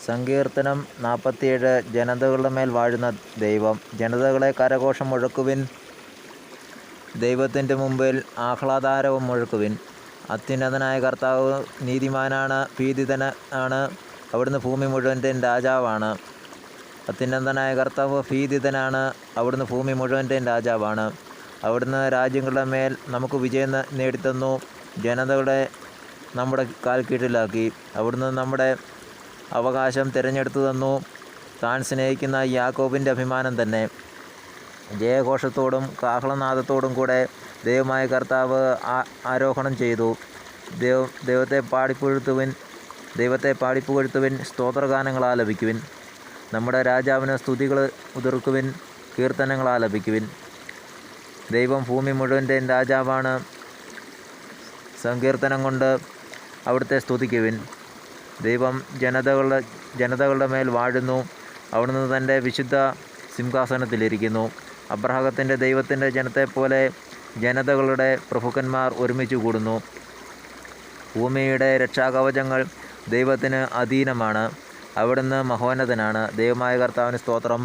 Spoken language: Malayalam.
സങ്കീർത്തനം 47. ജനതകളുടെ മേൽ വാഴുന്ന ദൈവം. ജനതകളെ കരഘോഷം മുഴക്കുവിൻ, ദൈവത്തിൻ്റെ മുമ്പിൽ ആഹ്ലാദാരവം മുഴക്കുവിൻ. അത്യുന്നതനായ കർത്താവ് നീതിമാനാണ്, ഭീതിതനാണ്, അവിടുന്ന് ഭൂമി മുഴുവൻ്റെയും രാജാവാണ്. അത്യുന്നതനായ കർത്താവ് ഭീതിതനാണ്, അവിടുന്ന് ഭൂമി മുഴുവൻ്റെയും രാജാവാണ്. അവിടുന്ന് രാജ്യങ്ങളുടെ മേൽ നമുക്ക് വിജയം നേടിത്തന്നു, ജനതകളെ നമ്മുടെ കാൽ കീഴിലാക്കി. അവിടുന്ന് നമ്മുടെ അവകാശം തിരഞ്ഞെടുത്തു തന്നു, താൻ സ്നേഹിക്കുന്ന യാക്കോബിൻ്റെ അഭിമാനം തന്നെ. ജയഘോഷത്തോടും കാഹളനാദത്തോടും കൂടെ ദൈവമായ കർത്താവ് ആരോഹണം ചെയ്തു. ദൈവത്തെ പാടിപ്പുകഴ്ത്തുവിൻ, സ്തോത്രഗാനങ്ങൾ ആലപിക്കുവിൻ. നമ്മുടെ രാജാവിന് സ്തുതികൾ ഉതിർക്കുവിൻ, കീർത്തനങ്ങൾ ആലപിക്കുവിൻ. ദൈവം ഭൂമി മുഴുവൻ്റെയും രാജാവാണ്. സങ്കീർത്തനം കൊണ്ട് അവിടുത്തെ സ്തുതിക്കുവിൻ. ദൈവം ജനതകളുടെ മേൽ വാഴുന്നു, അവിടുന്ന് തൻ്റെ വിശുദ്ധ സിംഹാസനത്തിലിരിക്കുന്നു. അബ്രാഹത്തിൻ്റെ ദൈവത്തിൻ്റെ ജനത്തെപ്പോലെ ജനതകളുടെ പ്രഭുക്കന്മാർ ഒരുമിച്ച് കൂടുന്നു. ഭൂമിയുടെ രക്ഷാകവചങ്ങൾ ദൈവത്തിന് അധീനമാണ്, അവിടുന്ന് മഹോന്നതനാണ്. ദൈവമായ കർത്താവിന് സ്തോത്രം.